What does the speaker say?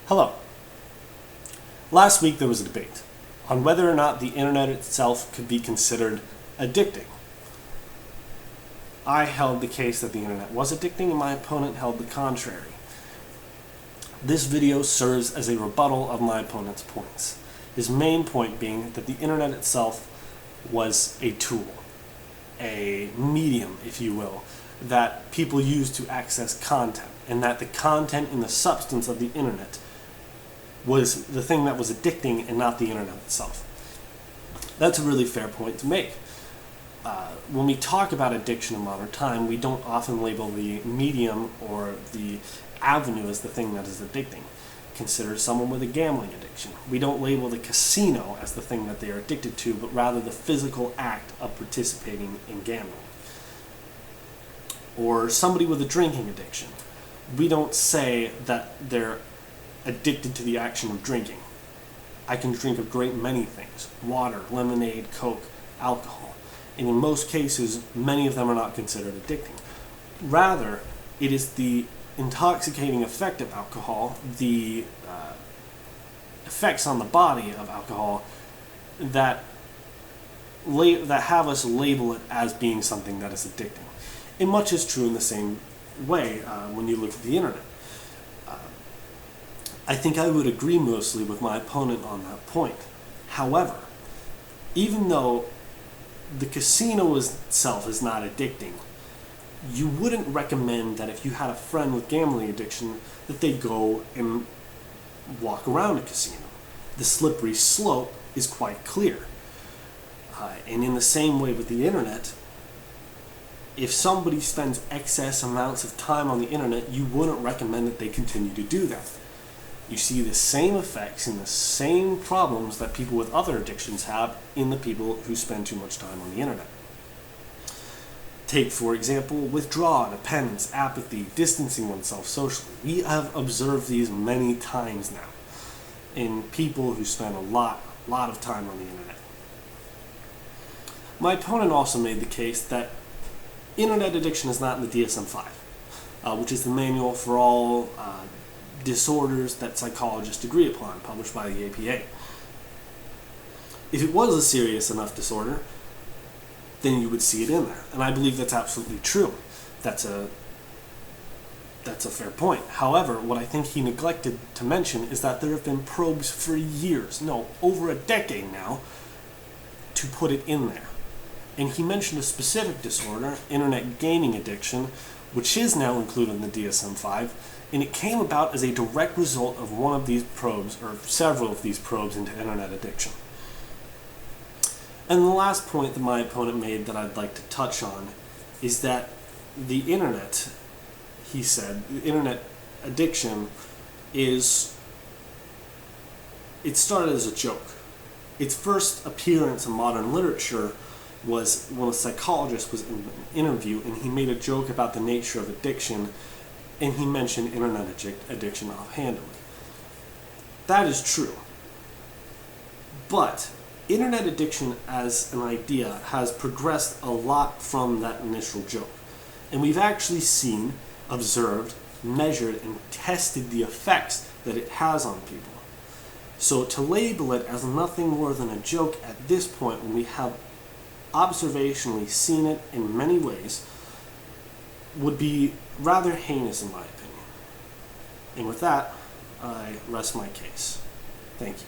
Hello. Last week there was a debate on whether or not the internet itself could be considered addicting. I held the case that the internet was addicting and my opponent held the contrary. This video serves as a rebuttal of my opponent's points. His main point being that the internet itself was a tool, a medium, if you will, that people use to access content, and that the content and the substance of the internet was the thing that was addicting and not the internet itself. That's a really fair point to make. When we talk about addiction in modern time, we don't often label the medium or the avenue as the thing that is addicting. Consider someone with a gambling addiction. We don't label the casino as the thing that they are addicted to, but rather the physical act of participating in gambling. Or somebody with a drinking addiction. We don't say that they're addicted to the action of drinking. I can drink a great many things: water, lemonade, Coke, alcohol. And in most cases, many of them are not considered addicting. Rather, it is the intoxicating effect of alcohol, the effects on the body of alcohol that have us label it as being something that is addicting. And much is true in the same way when you look at the internet. I think I would agree mostly with my opponent on that point. However, even though the casino itself is not addicting, you wouldn't recommend that if you had a friend with gambling addiction that they go and walk around a casino. The slippery slope is quite clear. And in the same way with the internet, if somebody spends excess amounts of time on the internet, you wouldn't recommend that they continue to do that. You see the same effects and the same problems that people with other addictions have in the people who spend too much time on the internet. Take, for example, withdrawal, dependence, apathy, distancing oneself socially. We have observed these many times now in people who spend a lot of time on the internet. My opponent also made the case that internet addiction is not in the DSM-5, which is the manual for all disorders that psychologists agree upon, published by the APA. If it was a serious enough disorder, then you would see it in there. And I believe that's absolutely true. That's a fair point. However, what I think he neglected to mention is that there have been probes for years, no, over a decade now, to put it in there. And he mentioned a specific disorder, internet gaming addiction, which is now included in the DSM-5, and it came about as a direct result of one of these probes, or several of these probes into internet addiction. And the last point that my opponent made that I'd like to touch on is that the internet, he said, the internet addiction it started as a joke. Its first appearance in modern literature was when a psychologist was in an interview and he made a joke about the nature of addiction, and he mentioned internet addiction offhandedly. That is true. But internet addiction as an idea has progressed a lot from that initial joke. And we've actually seen, observed, measured, and tested the effects that it has on people. So to label it as nothing more than a joke at this point, when we have observationally seen it in many ways, would be rather heinous in my opinion. And with that, I rest my case. Thank you.